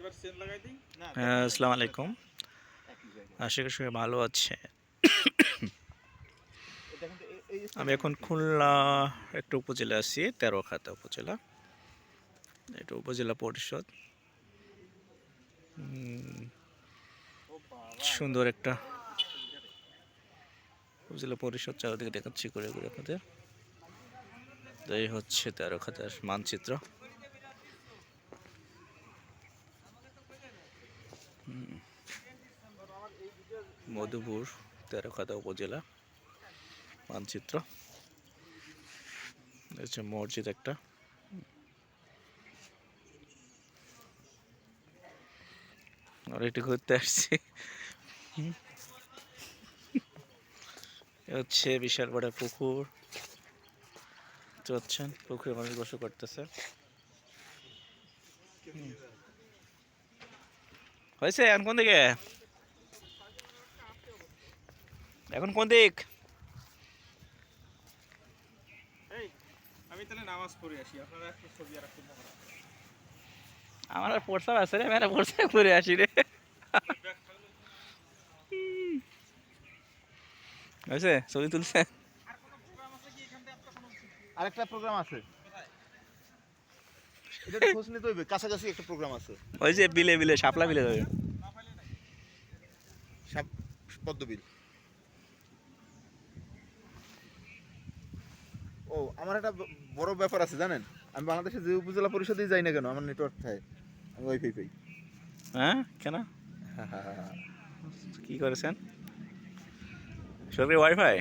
হ্যাঁ, আসসালামু আলাইকুম। আশা করি সবাই ভালো আছে। আমি এখন খুলনা একটা উপজেলা আছি, তেরোখাতা উপজেলা। এটা উপজেলা পরিষদ। সুন্দর একটা উপজেলা পরিষদ, চারিদিকে দেখাচ্ছি করে করে আপনাদের। এই হচ্ছে তেরোখাতার মানচিত্র। মধুপুর তেরোখাতা উপজেলা মানচিত্র। হচ্ছে মসজিদ একটা। আর একটু ঘুরতে আসছি। হচ্ছে বিশাল বড় পুকুর, চলছেন পুকুরে মানুষ বসে করতেছে। হয়েছে এখন কোন দিকে, এখন কোন দিক? আমি তাহলে নামাজ পড়ে আসি, আপনারা একটু ছবি আর একটু আমার আর পড়সাব আছে রে, মেলা পড়সাব করে আসি রে। হয়েছে ছবি তুলছে। আরেকটা প্রোগ্রাম আছে, এটা একটু খোঁজ নিতে হইবে, কাছাকাছি একটা প্রোগ্রাম আছে। ওই যে বিলে বিলে শাপলা বিলে যাবে। পদ্মবিল। ও, আমার একটা বড় ব্যাপার আছে জানেন, আমি বাংলাদেশের যে উপজেলা পরিষদেই যাই না কেন, আমার নেটওয়ার্ক থাকে, আমি ওয়াইফাই পাই। হ্যাঁ কেন, কি করেছেন? সরকারি ওয়াইফাই?